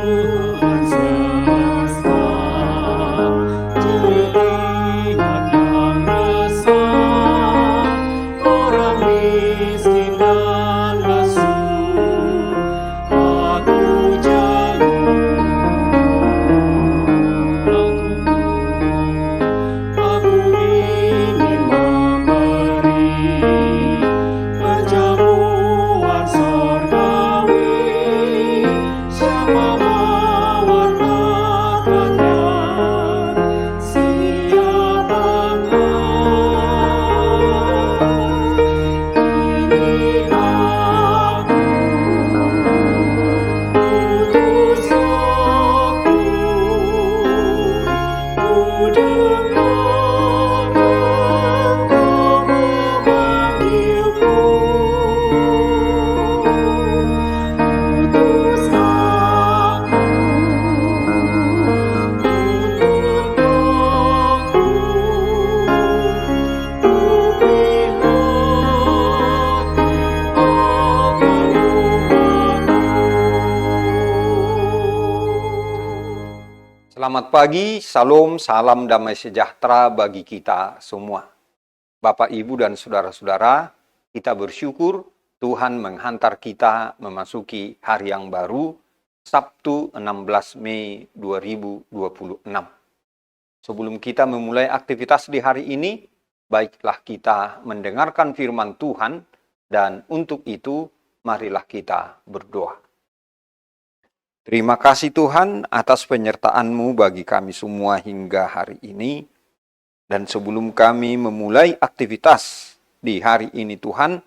Tuhan sesat, jelihat yang resah, orang miskin dan lesu, aku jauh. Aku ingin memberi perjamuan sorgawi, siapa mewartakannya, siapakah? Ini aku, utus aku, ku dengar Engkau memanggilku. Utus aku untuk aku, ku prihati akan umatmu. Selamat pagi, salam, salam damai sejahtera bagi kita semua. Bapak, Ibu, dan saudara-saudara, kita bersyukur Tuhan menghantar kita memasuki hari yang baru, Sabtu 16 Mei 2026. Sebelum kita memulai aktivitas di hari ini, baiklah kita mendengarkan firman Tuhan, dan untuk itu, marilah kita berdoa. Terima kasih Tuhan atas penyertaan-Mu bagi kami semua hingga hari ini. Dan sebelum kami memulai aktivitas di hari ini Tuhan,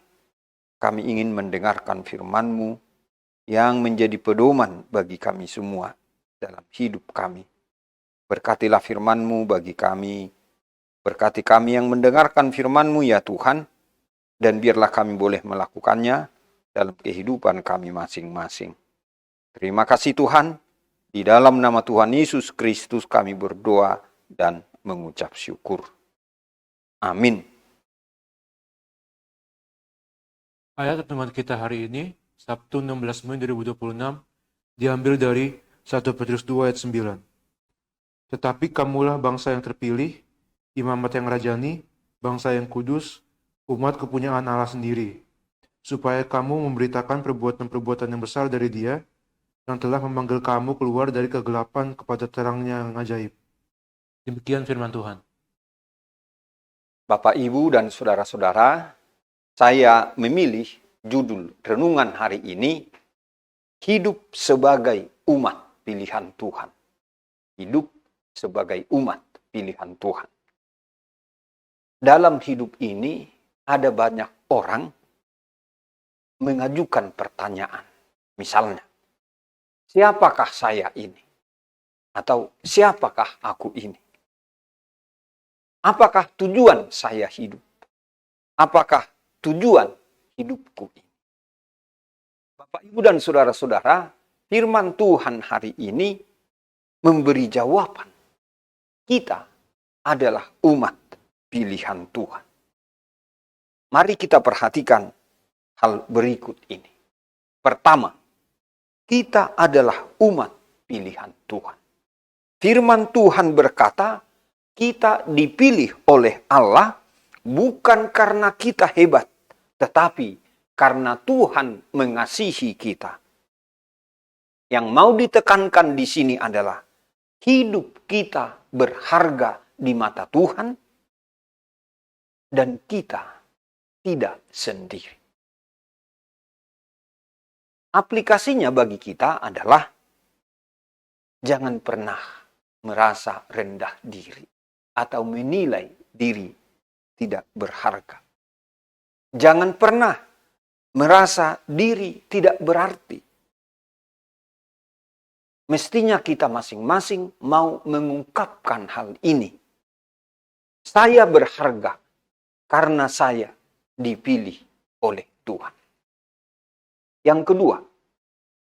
kami ingin mendengarkan firman-Mu yang menjadi pedoman bagi kami semua dalam hidup kami. Berkatilah firman-Mu bagi kami, berkati kami yang mendengarkan firman-Mu ya Tuhan, dan biarlah kami boleh melakukannya dalam kehidupan kami masing-masing. Terima kasih Tuhan, di dalam nama Tuhan Yesus Kristus kami berdoa dan mengucap syukur. Amin. Ayat renungan kita hari ini, Sabtu 16 Mei 2026, diambil dari 1 Petrus 2 ayat 9. Tetapi kamulah bangsa yang terpilih, imamat yang rajani, bangsa yang kudus, umat kepunyaan Allah sendiri, supaya kamu memberitakan perbuatan-perbuatan yang besar dari Dia, yang telah memanggil kamu keluar dari kegelapan kepada terangnya yang ajaib. Demikian firman Tuhan. Bapak, Ibu, dan saudara-saudara, saya memilih judul renungan hari ini, Hidup sebagai umat pilihan Tuhan. Hidup sebagai umat pilihan Tuhan. Dalam hidup ini, ada banyak orang mengajukan pertanyaan. Misalnya, siapakah saya ini? Atau siapakah aku ini? Apakah tujuan saya hidup? Apakah tujuan hidupku ini? Bapak, Ibu, dan saudara-saudara, firman Tuhan hari ini memberi jawaban. Kita adalah umat pilihan Tuhan. Mari kita perhatikan hal berikut ini. Pertama, kita adalah umat pilihan Tuhan. Firman Tuhan berkata, kita dipilih oleh Allah bukan karena kita hebat, tetapi karena Tuhan mengasihi kita. Yang mau ditekankan di sini adalah hidup kita berharga di mata Tuhan dan kita tidak sendiri. Aplikasinya bagi kita adalah jangan pernah merasa rendah diri atau menilai diri tidak berharga. Jangan pernah merasa diri tidak berarti. Mestinya kita masing-masing mau mengungkapkan hal ini. Saya berharga karena saya dipilih oleh Tuhan. Yang kedua,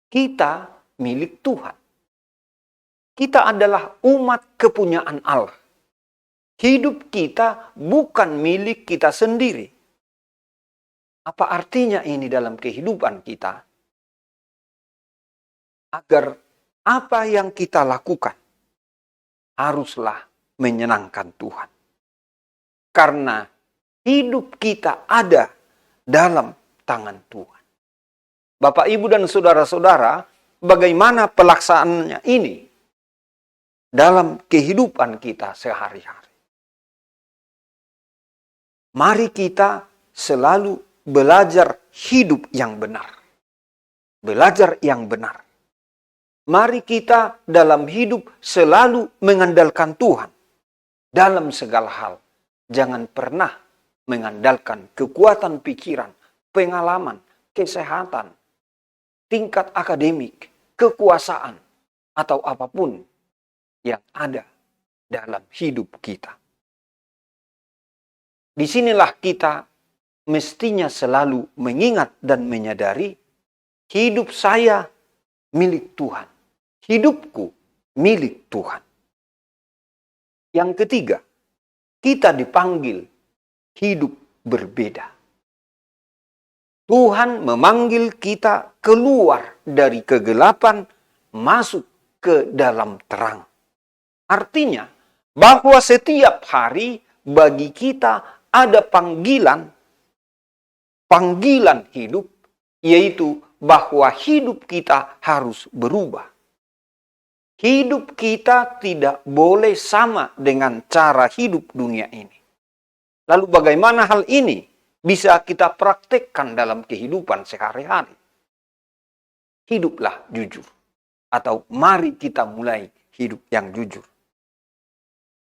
kita milik Tuhan. Kita adalah umat kepunyaan Allah. Hidup kita bukan milik kita sendiri. Apa artinya ini dalam kehidupan kita? Agar apa yang kita lakukan haruslah menyenangkan Tuhan. Karena hidup kita ada dalam tangan Tuhan. Bapak, Ibu, dan saudara-saudara, bagaimana pelaksanaannya ini dalam kehidupan kita sehari-hari? Mari kita selalu belajar hidup yang benar. Belajar yang benar. Mari kita dalam hidup selalu mengandalkan Tuhan dalam segala hal. Jangan pernah mengandalkan kekuatan pikiran, pengalaman, kesehatan, tingkat akademik, kekuasaan, atau apapun yang ada dalam hidup kita. Disinilah kita mestinya selalu mengingat dan menyadari hidup saya milik Tuhan. Hidupku milik Tuhan. Yang ketiga, kita dipanggil hidup berbeda. Tuhan memanggil kita keluar dari kegelapan, masuk ke dalam terang. Artinya, bahwa setiap hari bagi kita ada panggilan hidup, yaitu bahwa hidup kita harus berubah. Hidup kita tidak boleh sama dengan cara hidup dunia ini. Lalu bagaimana hal ini bisa kita praktekkan dalam kehidupan sehari-hari? Hiduplah jujur. Atau mari kita mulai hidup yang jujur.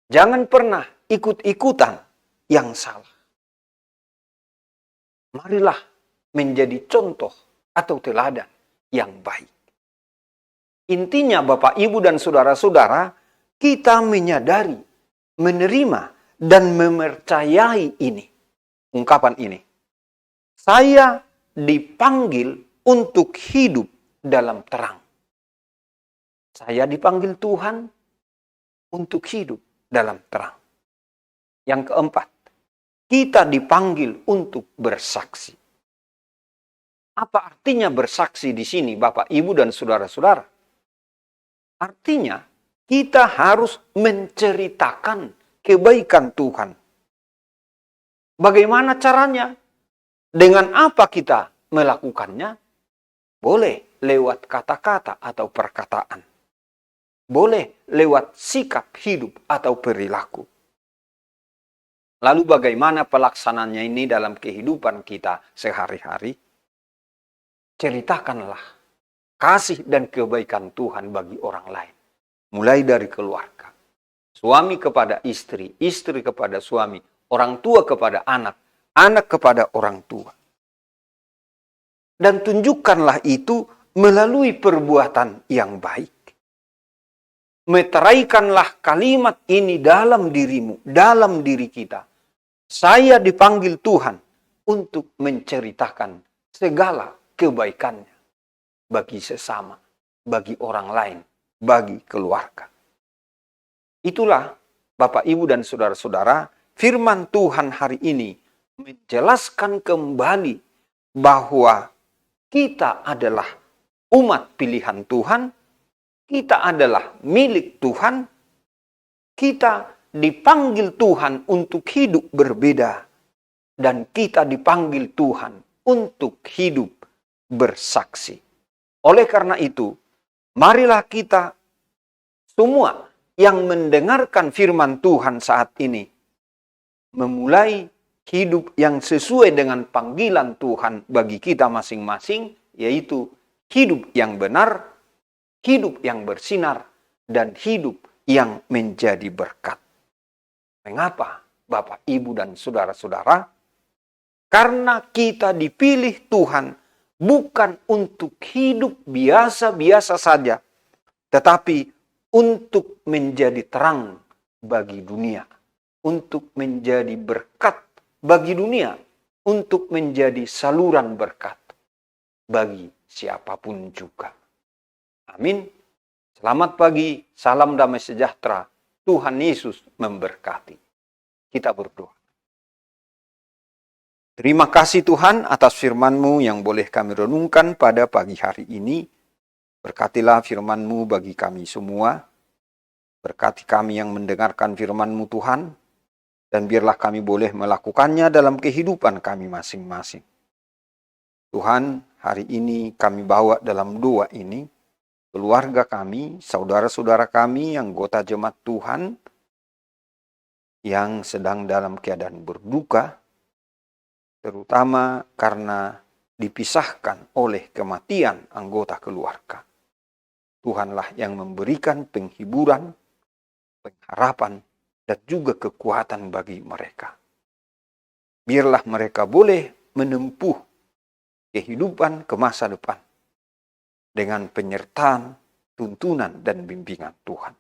Jangan pernah ikut-ikutan yang salah. Marilah menjadi contoh atau teladan yang baik. Intinya Bapak, Ibu, dan saudara-saudara, kita menyadari, menerima, dan mempercayai ini. Ungkapan ini. Saya dipanggil untuk hidup dalam terang. Saya dipanggil Tuhan untuk hidup dalam terang. Yang keempat, kita dipanggil untuk bersaksi. Apa artinya bersaksi di sini, Bapak, Ibu, dan saudara-saudara? Artinya, kita harus menceritakan kebaikan Tuhan. Bagaimana caranya? Dengan apa kita melakukannya? Boleh lewat kata-kata atau perkataan. Boleh lewat sikap hidup atau perilaku. Lalu bagaimana pelaksanaannya ini dalam kehidupan kita sehari-hari? Ceritakanlah kasih dan kebaikan Tuhan bagi orang lain. Mulai dari keluarga. Suami kepada istri, istri kepada suami, orang tua kepada anak, anak kepada orang tua. Dan tunjukkanlah itu melalui perbuatan yang baik. Meteraikanlah kalimat ini dalam dirimu, dalam diri kita. Saya dipanggil Tuhan untuk menceritakan segala kebaikannya bagi sesama, bagi orang lain, bagi keluarga. Itulah Bapak, Ibu, dan saudara-saudara, firman Tuhan hari ini menjelaskan kembali bahwa kita adalah umat pilihan Tuhan, kita adalah milik Tuhan, kita dipanggil Tuhan untuk hidup berbeda, dan kita dipanggil Tuhan untuk hidup bersaksi. Oleh karena itu, marilah kita semua yang mendengarkan firman Tuhan saat ini memulai hidup yang sesuai dengan panggilan Tuhan bagi kita masing-masing, yaitu hidup yang benar, hidup yang bersinar, dan hidup yang menjadi berkat. Mengapa, Bapak, Ibu, dan saudara-saudara? Karena kita dipilih Tuhan bukan untuk hidup biasa-biasa saja, tetapi untuk menjadi terang bagi dunia, untuk menjadi berkat bagi dunia, untuk menjadi saluran berkat bagi siapapun juga. Amin. Selamat pagi, salam damai sejahtera. Tuhan Yesus memberkati. Kita berdoa. Terima kasih Tuhan atas firman-Mu yang boleh kami renungkan pada pagi hari ini. Berkatilah firman-Mu bagi kami semua. Berkati kami yang mendengarkan firman-Mu Tuhan. Dan biarlah kami boleh melakukannya dalam kehidupan kami masing-masing. Tuhan, hari ini kami bawa dalam doa ini keluarga kami, saudara-saudara kami, anggota jemaat Tuhan yang sedang dalam keadaan berduka, terutama karena dipisahkan oleh kematian anggota keluarga. Tuhanlah yang memberikan penghiburan, pengharapan, dan juga kekuatan bagi mereka. Biarlah mereka boleh menempuh kehidupan ke masa depan dengan penyertaan, tuntunan, dan bimbingan Tuhan.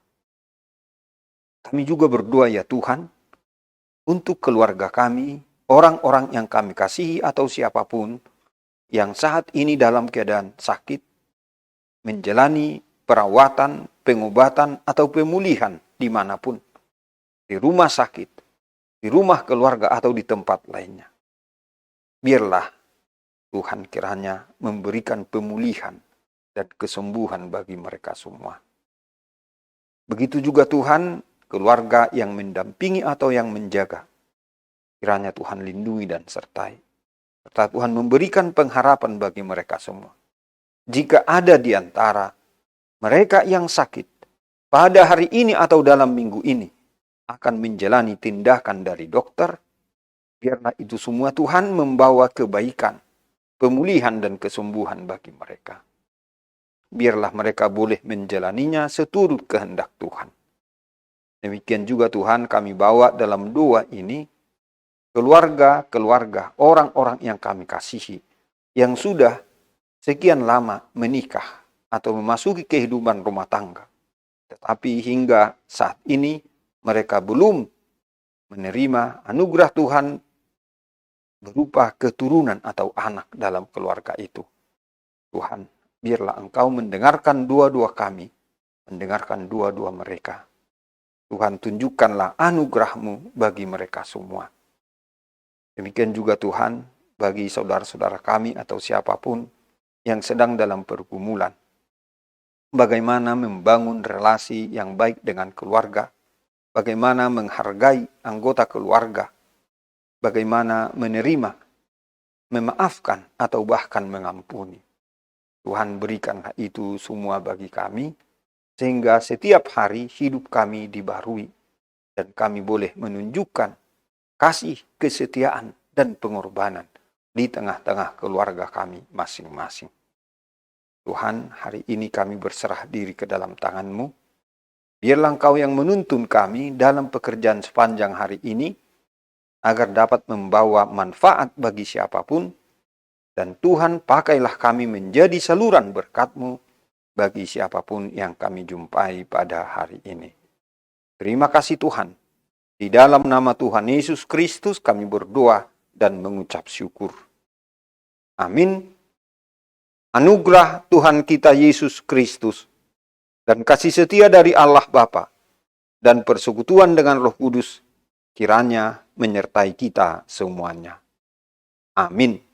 Kami juga berdoa ya Tuhan, untuk keluarga kami, orang-orang yang kami kasihi atau siapapun yang saat ini dalam keadaan sakit, menjalani perawatan, pengobatan, atau pemulihan dimanapun, di rumah sakit, di rumah keluarga, atau di tempat lainnya. Biarlah Tuhan kiranya memberikan pemulihan dan kesembuhan bagi mereka semua. Begitu juga Tuhan, keluarga yang mendampingi atau yang menjaga, kiranya Tuhan lindungi dan sertai. Serta Tuhan memberikan pengharapan bagi mereka semua. Jika ada di antara mereka yang sakit, pada hari ini atau dalam minggu ini, akan menjalani tindakan dari dokter, biarlah itu semua Tuhan membawa kebaikan, pemulihan dan kesembuhan bagi mereka. Biarlah mereka boleh menjalaninya seturut kehendak Tuhan. Demikian juga Tuhan kami bawa dalam doa ini, keluarga-keluarga, orang-orang yang kami kasihi, yang sudah sekian lama menikah atau memasuki kehidupan rumah tangga. Tetapi hingga saat ini, mereka belum menerima anugerah Tuhan berupa keturunan atau anak dalam keluarga itu. Tuhan, biarlah Engkau mendengarkan doa-doa kami, mendengarkan doa-doa mereka. Tuhan, tunjukkanlah anugerah-Mu bagi mereka semua. Demikian juga Tuhan, bagi saudara-saudara kami atau siapapun yang sedang dalam pergumulan, bagaimana membangun relasi yang baik dengan keluarga, bagaimana menghargai anggota keluarga, bagaimana menerima, memaafkan, atau bahkan mengampuni. Tuhan, berikanlah itu semua bagi kami, sehingga setiap hari hidup kami dibarui, dan kami boleh menunjukkan kasih, kesetiaan, dan pengorbanan di tengah-tengah keluarga kami masing-masing. Tuhan, hari ini kami berserah diri ke dalam tangan-Mu. Biarlah Engkau yang menuntun kami dalam pekerjaan sepanjang hari ini, agar dapat membawa manfaat bagi siapapun, dan Tuhan pakailah kami menjadi saluran berkat-Mu bagi siapapun yang kami jumpai pada hari ini. Terima kasih Tuhan. Di dalam nama Tuhan Yesus Kristus kami berdoa dan mengucap syukur. Amin. Anugerah Tuhan kita Yesus Kristus dan kasih setia dari Allah Bapa dan persekutuan dengan Roh Kudus kiranya menyertai kita semuanya. Amin.